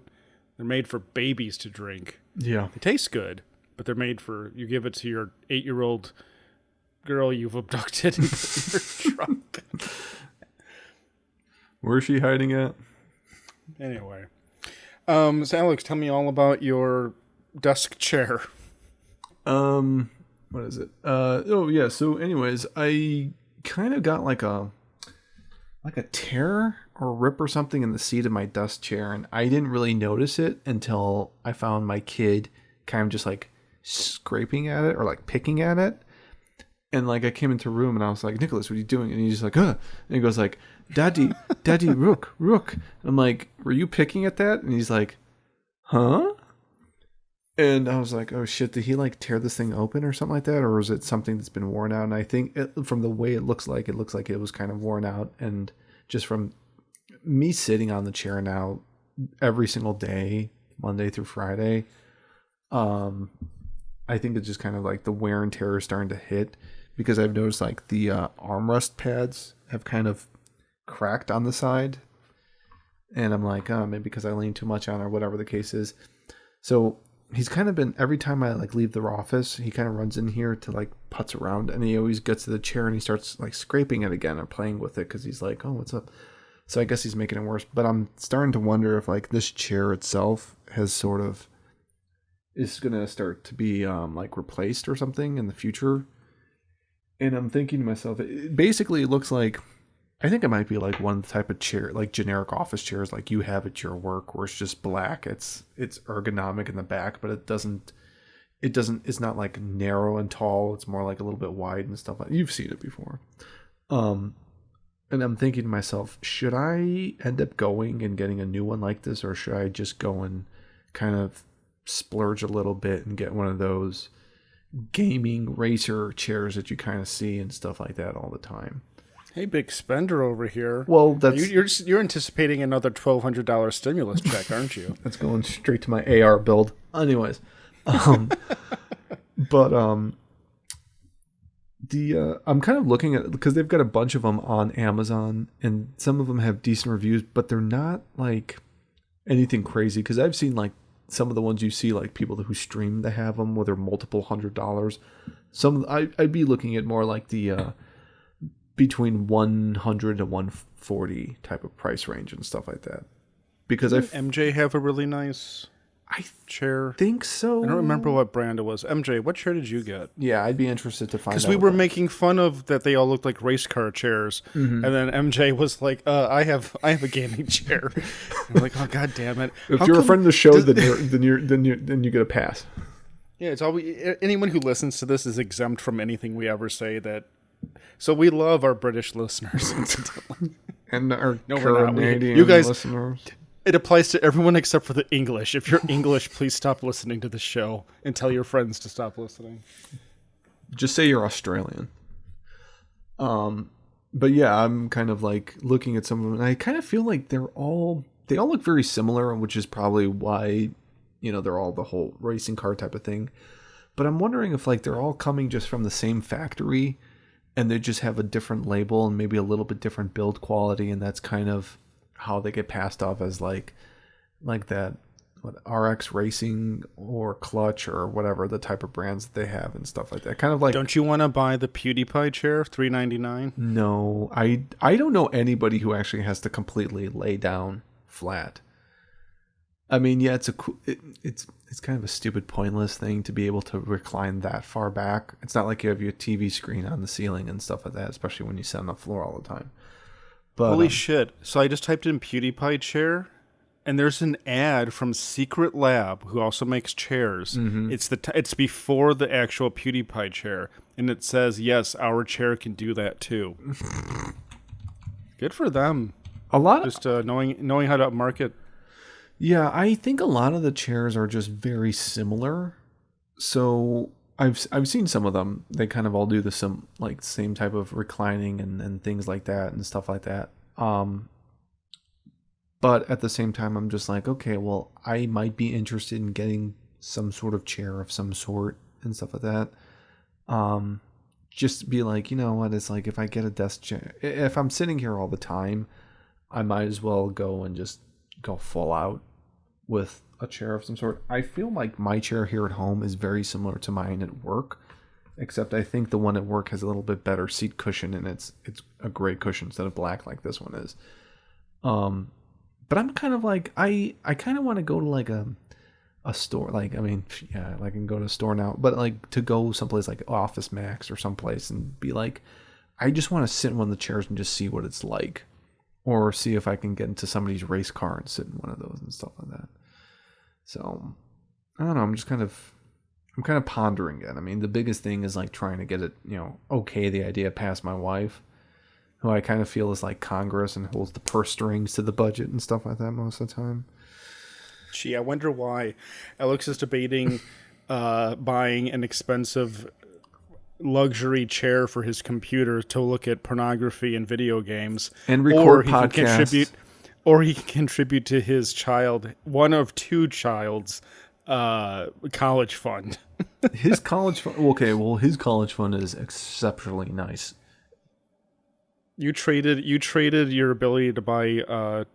They're made for babies to drink. Yeah. They taste good, but they're made for, you give it to your 8-year-old girl you've abducted and put in your trunk. Where's she hiding at? Anyway. So Alex, tell me all about your desk chair. What is it? So anyways, I kind of got like a tear or rip or something in the seat of my desk chair, and I didn't really notice it until I found my kid kind of just like scraping at it or like picking at it. And like I came into the room and I was like, Nicholas, what are you doing? And he's just like, and he goes like, Daddy, Rook. And I'm like, were you picking at that? And he's like, huh? And I was like, oh shit, did he like tear this thing open or something like that? Or is it something that's been worn out? And I think from the way it looks like it was kind of worn out. And just from me sitting on the chair now every single day, Monday through Friday, I think it's just kind of like the wear and tear is starting to hit, because I've noticed like the armrest pads have kind of cracked on the side. And I'm like, maybe because I lean too much on, or whatever the case is. So he's kind of been, every time I like leave the office, he kind of runs in here to like putz around, and he always gets to the chair and he starts like scraping it again or playing with it because he's like, oh, what's up? So I guess he's making it worse. But I'm starting to wonder if like this chair itself has sort of is going to start to be like replaced or something in the future. And I'm thinking to myself, basically it looks like, I think it might be like one type of chair, like generic office chairs like you have at your work, where it's just black. It's ergonomic in the back, but it's not like narrow and tall. It's more like a little bit wide and stuff like that. You've seen it before. And I'm thinking to myself, should I end up going and getting a new one like this, or should I just go and kind of splurge a little bit and get one of those gaming racer chairs that you kind of see and stuff like that all the time? Hey, big spender over here. Well, that's you're anticipating another $1,200 stimulus check, aren't you? That's going straight to my AR build. Anyways, I'm kind of looking at, because they've got a bunch of them on Amazon, and some of them have decent reviews, but they're not like anything crazy. Because I've seen like some of the ones you see, like people who stream that have them, where they're multiple $100s. I'd be looking at more like the between 100 to 140 type of price range and stuff like that. because MJ have a really nice chair? Think so. I don't remember what brand it was. MJ, what chair did you get? Yeah, I'd be interested to find out. Because we were making fun of that they all looked like race car chairs, and then MJ was like, "I have a gaming chair." I'm like, "Oh, god damn it!" If you're a friend of the show, then you get a pass. Yeah, it's always anyone who listens to this is exempt from anything we ever say. So we love our British listeners, and our Canadian you guys, listeners. It applies to everyone except for the English. If you're English, please stop listening to the show and tell your friends to stop listening. Just say you're Australian. But yeah, I'm kind of like looking at some of them, and I kind of feel like they all look very similar, which is probably why, they're all the whole racing car type of thing. But I'm wondering if like they're all coming just from the same factory, and they just have a different label and maybe a little bit different build quality, and that's kind of how they get passed off as like that RX Racing or Clutch or whatever the type of brands that they have and stuff like that. Kind of like, don't you want to buy the PewDiePie chair, $399? No, I don't know anybody who actually has to completely lay down flat. I mean, yeah, it's kind of a stupid, pointless thing to be able to recline that far back. It's not like you have your TV screen on the ceiling and stuff like that, especially when you sit on the floor all the time. But, holy shit. So I just typed in PewDiePie chair, and there's an ad from Secret Lab, who also makes chairs. Mm-hmm. It's before the actual PewDiePie chair, and it says, yes, our chair can do that too. Good for them. Just knowing how to market. Yeah, I think a lot of the chairs are just very similar. So I've seen some of them. They kind of all do the same type of reclining and things like that and stuff like that. But at the same time, I'm just like, okay, well, I might be interested in getting some sort of chair of some sort and stuff like that. Just be like, you know what? It's like if I get a desk chair, if I'm sitting here all the time, I might as well go and just go full out with a chair of some sort. I feel like my chair here at home is very similar to mine at work, except I think the one at work has a little bit better seat cushion, and it's a gray cushion instead of black like this one is. But I'm kind of like, I kind of want to go to like a store. Like, I mean, yeah, I can go to a store now, but like to go someplace like Office Max or someplace and be like, I just want to sit in one of the chairs and just see what it's like, or see if I can get into somebody's race car and sit in one of those and stuff like that. So I don't know. I'm kind of pondering it. I mean, the biggest thing is like trying to get it, the idea past my wife, who I kind of feel is like Congress and holds the purse strings to the budget and stuff like that most of the time. Gee, I wonder why Alex is debating buying an expensive luxury chair for his computer to look at pornography and video games and record podcasts. Or he can contribute to his one of two child's college fund. His college fund. Okay, well, his college fund is exceptionally nice. You traded your ability to buy.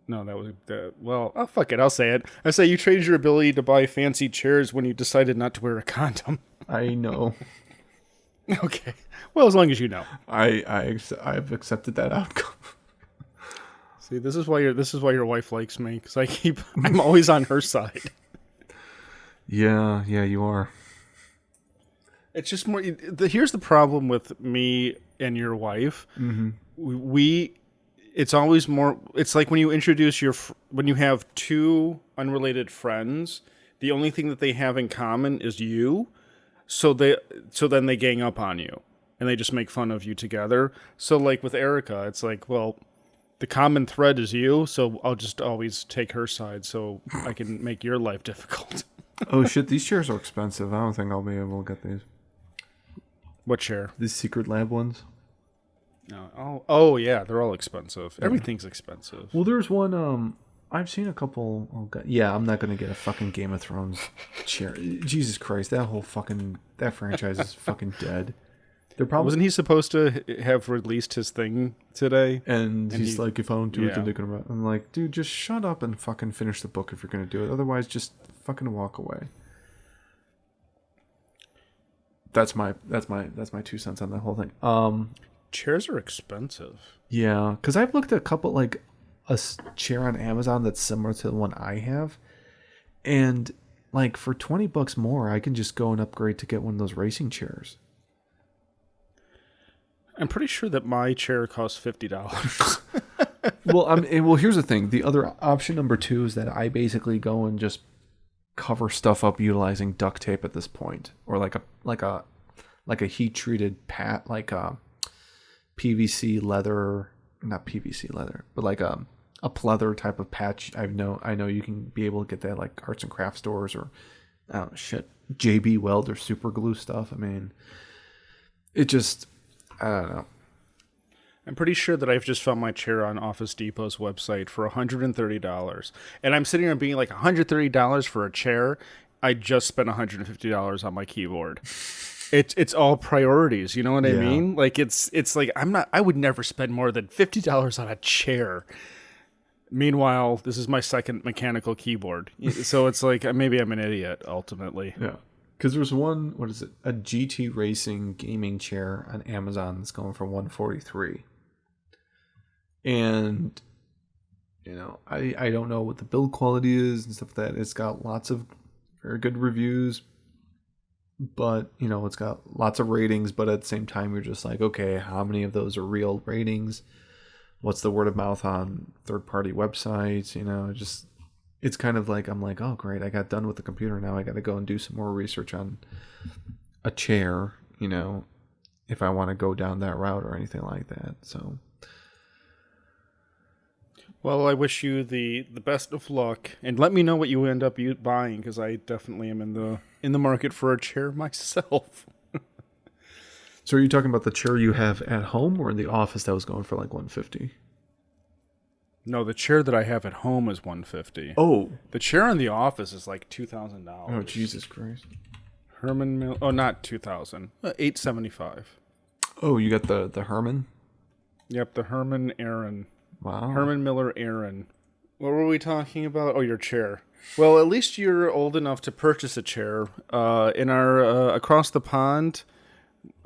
No, that was fuck it. I'll say it. I say you traded your ability to buy fancy chairs when you decided not to wear a condom. I know. Okay. Well, as long as you know. I've accepted that outcome. See, this is why your wife likes me, because I'm always on her side. Yeah, you are. It's just more. Here's the problem with me and your wife. Mm-hmm. It's always more. It's like when you when you have two unrelated friends, the only thing that they have in common is you. So then they gang up on you, and they just make fun of you together. So like with Erica, it's like, well, the common thread is you, so I'll just always take her side so I can make your life difficult. Oh shit, these chairs are expensive. I don't think I'll be able to get these. What chair? These Secret Lab ones. No. Oh yeah, they're all expensive. Yeah. Everything's expensive. Well, there's one. I've seen a couple. Oh god, yeah. I'm not gonna get a fucking Game of Thrones chair. Jesus Christ, that franchise is fucking dead. Wasn't he supposed to have released his thing today? And he's like, if I don't do it, then they're gonna. I'm like, dude, just shut up and fucking finish the book if you're gonna do it. Otherwise, just fucking walk away. That's my 2 cents on that whole thing. Chairs are expensive. Yeah, because I've looked at a couple. Like, chair on Amazon that's similar to the one I have, and like for $20 more, I can just go and upgrade to get one of those racing chairs. I'm pretty sure that my chair costs $50. Well, here's the thing. The other option number 2 is that I basically go and just cover stuff up utilizing duct tape at this point, or like a heat treated like a PVC leather, not PVC leather, but like a pleather type of patch. I know you can be able to get that like arts and craft stores, or I don't know, JB Weld or super glue stuff. I mean, it just, I don't know. I'm pretty sure that I've just found my chair on Office Depot's website for $130. And I'm sitting there being like, $130 for a chair? I just spent $150 on my keyboard. It's all priorities, you know what I mean? Like it's like I would never spend more than $50 on a chair. Meanwhile, this is my second mechanical keyboard. So it's like maybe I'm an idiot ultimately. Yeah. Because there's one, what is it? A GT Racing gaming chair on Amazon that's going for $143. And, you know, I don't know what the build quality is and stuff like that. It's got lots of very good reviews, but, you know, it's got lots of ratings. But at the same time, you're just like, okay, how many of those are real ratings? What's the word of mouth on third-party websites? You know, it's kind of like, I'm like, oh, great, I got done with the computer. Now I got to go and do some more research on a chair, you know, if I want to go down that route or anything like that. So, well, I wish you the best of luck, and let me know what you end up buying, because I definitely am in the market for a chair myself. So are you talking about the chair you have at home or in the office that was going for like $150? No, the chair that I have at home is $150. Oh. The chair in the office is like $2,000. Oh, Jesus Christ. Herman Miller. Oh, not $2,000. $875. Oh, you got the Herman? Yep, the Herman Aaron. Wow. Herman Miller Aaron. What were we talking about? Oh, your chair. Well, at least you're old enough to purchase a chair. In our across the pond,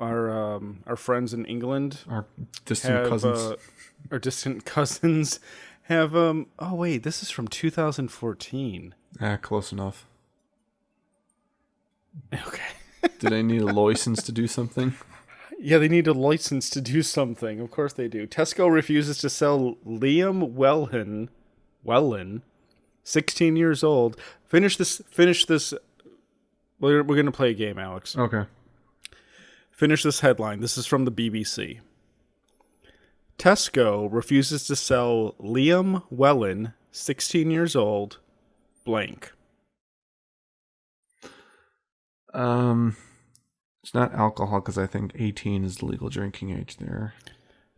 our friends in England, our distant cousins, have oh wait, this is from 2014. Close enough. Okay. Do they need a license to do something? Yeah, they need a license to do something. Of course they do. Tesco refuses to sell Liam Wellen, 16 years old. Finish this. We're going to play a game, Alex. Okay. Finish this headline. This is from the BBC. Tesco refuses to sell Liam Wellen, 16 years old, blank. It's not alcohol, because I think 18 is the legal drinking age there.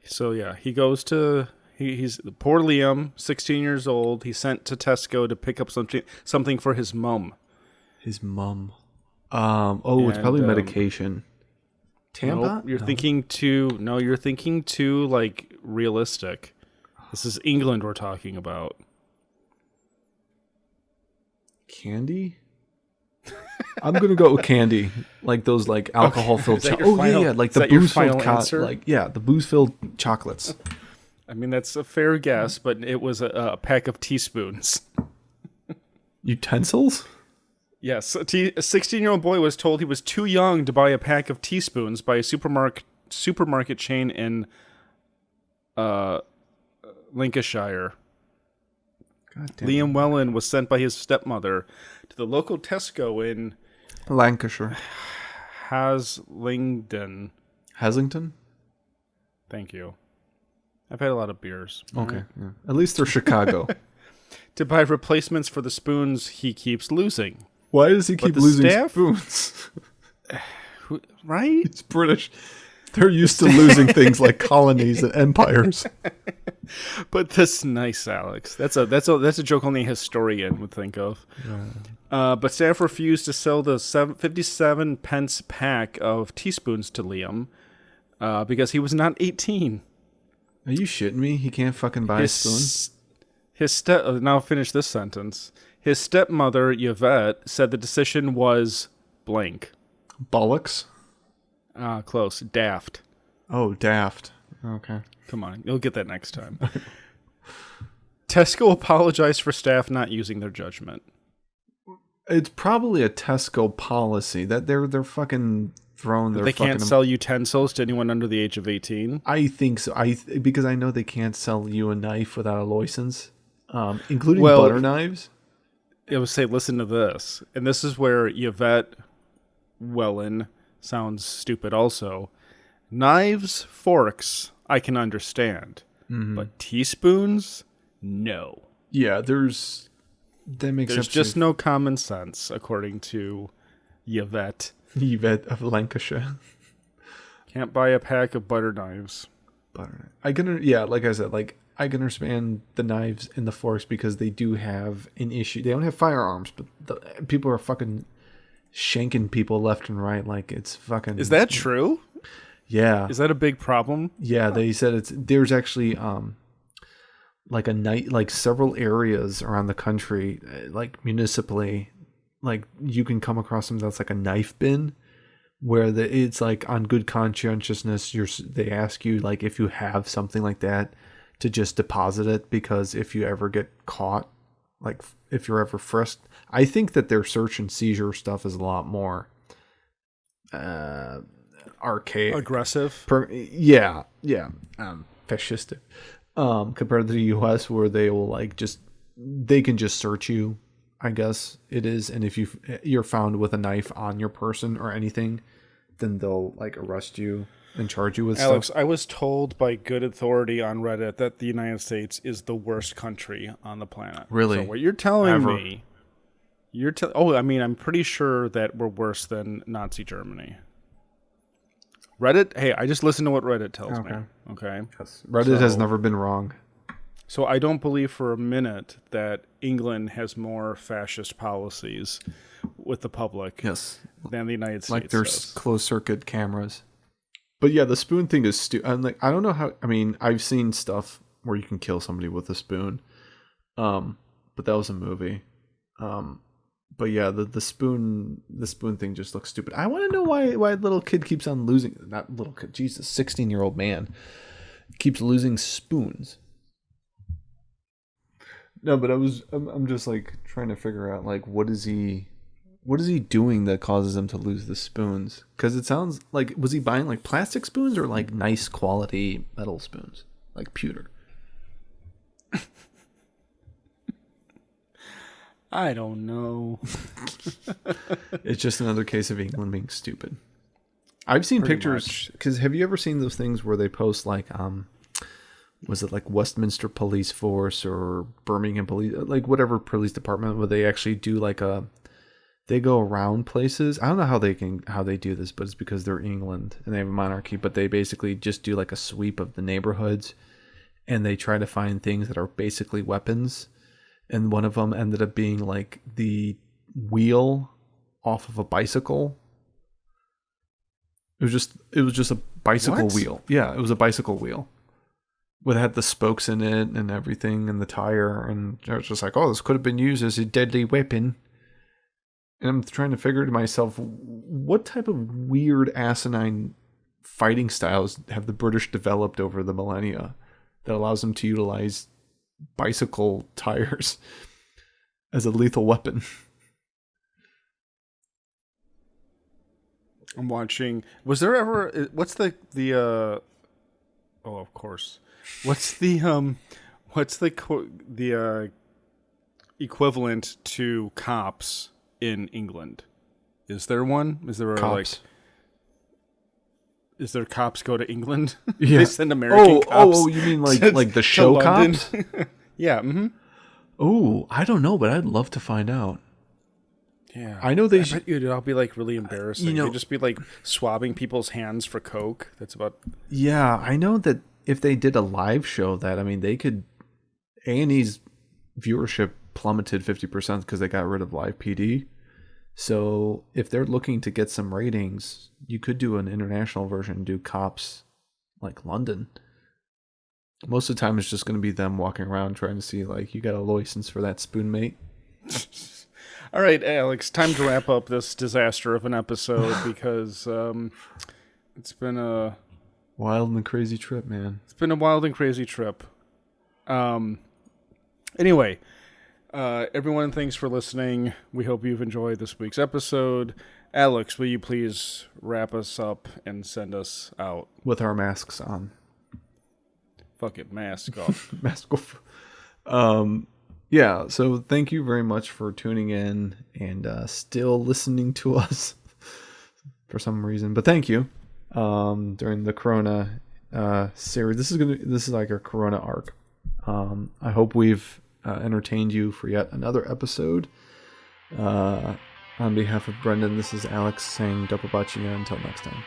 So yeah, he goes to he's poor Liam, 16 years old. He's sent to Tesco to pick up something for his mum. His mum. It's probably medication. Tampon? Nope, you're thinking too like realistic. This is England we're talking about. Candy? I'm gonna go with candy, like those like alcohol filled. Like the booze filled the booze filled chocolates. I mean, that's a fair guess, but it was a pack of teaspoons. Utensils? Yes, a 16-year-old boy was told he was too young to buy a pack of teaspoons by a supermarket chain in Lancashire. Liam Wellen was sent by his stepmother to the local Tesco in Lancashire. Haslingden. Haslington? Thank you. I've had a lot of beers. Okay. Yeah. At least they're Chicago. To buy replacements for the spoons he keeps losing. Why does he keep losing spoons? Right? It's British. They're used to losing things like colonies and empires. But that's nice, Alex. That's a joke only a historian would think of. Yeah. But staff refused to sell the 57 pence pack of teaspoons to Liam because he was not 18. Are you shitting me? He can't fucking buy a spoon? Now finish this sentence. His stepmother, Yvette, said the decision was blank. Bollocks? Close. Daft. Oh, daft. Okay. Come on. You'll get that next time. Tesco apologized for staff not using their judgment. It's probably a Tesco policy that they're fucking throwing their. They can't sell utensils to anyone under the age of 18. I think so. Because I know they can't sell you a knife without a license, including butter knives. I would say, listen to this, and this is where Yvette Wellen sounds stupid. Also, knives, forks, I can understand, but teaspoons, no. Yeah, there's just no common sense, according to Yvette. Yvette of Lancashire. Can't buy a pack of butter knives. Like I said, I can understand the knives and the forks because they do have an issue. They don't have firearms, but people are fucking shanking people left and right. Like it's fucking. Is that true? Yeah. Is that a big problem? Yeah, they said there's actually like several areas around the country, like municipally, like you can come across something that's like a knife bin, where it's like on good conscientiousness. They ask you like if you have something like that to just deposit it, because if you ever get caught, like if you're ever frisked, I think that their search and seizure stuff is a lot more archaic, aggressive. Fascistic. Compared to the U.S., where they will they can just search you, I guess it is, and if you're found with a knife on your person or anything, then they'll like arrest you and charge you with Alex, stuff. I was told by good authority on Reddit that the United States is the worst country on the planet. Really? So what you're telling me, I'm pretty sure that we're worse than Nazi Germany. Reddit, hey, I just listen to what Reddit tells me. Okay. Yes. Reddit has never been wrong. So I don't believe for a minute that England has more fascist policies with the public than the United States. Like there's closed circuit cameras. But yeah, the spoon thing is stupid. I don't know how. I mean, I've seen stuff where you can kill somebody with a spoon, but that was a movie. But yeah, the spoon thing just looks stupid. I want to know why little kid keeps on losing. Not little kid, Jesus, 16-year-old man keeps losing spoons. No, but I'm just like trying to figure out like what is he doing that causes him to lose the spoons? Because it sounds like, was he buying like plastic spoons or like nice quality metal spoons, like pewter? I don't know. It's just another case of England being stupid. I've seen pictures, because have you ever seen those things where they post like was it like Westminster Police Force or Birmingham Police, like whatever police department, where they actually do like they go around places. I don't know how they do this, but it's because they're England and they have a monarchy, but they basically just do like a sweep of the neighborhoods and they try to find things that are basically weapons. And one of them ended up being like the wheel off of a bicycle. It was just a bicycle wheel. Yeah, it was a bicycle wheel. It had the spokes in it and everything and the tire, and I was just like, oh, this could have been used as a deadly weapon. And I'm trying to figure to myself, what type of weird asinine fighting styles have the British developed over the millennia that allows them to utilize bicycle tires as a lethal weapon? I'm watching. Was there ever? What's the? Oh, of course. What's the equivalent to cops in England? Is there one? Is there cops? Is there cops go to England? Yeah. They send American cops. Oh, you mean like the show cops? Yeah. Mm-hmm. Oh, I don't know, but I'd love to find out. Yeah, I know they. I bet it'd all be like really embarrassing. You'd just be like swabbing people's hands for coke. That's about. Yeah, I know that if they did a live show, that they could. A&E's viewership plummeted 50% because they got rid of live PD. So if they're looking to get some ratings, you could do an international version, do cops like London. Most of the time, it's just going to be them walking around trying to see like, you got a license for that spoon, mate. All right, Alex, time to wrap up this disaster of an episode because it's been a wild and crazy trip, man. It's been a wild and crazy trip. Anyway, everyone, thanks for listening. We hope you've enjoyed this week's episode. Alex, will you please wrap us up and send us out? With our masks on. Fuck it, mask off. Mask off. Yeah, so thank you very much for tuning in and still listening to us for some reason. But thank you. During the Corona series. This is like our Corona arc. I hope we've entertained you for yet another episode. On behalf of Brendan, this is Alex saying Double Bachinga until next time.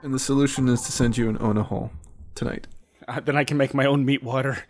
And the solution is to send you an Ona hole tonight. Then I can make my own meat water.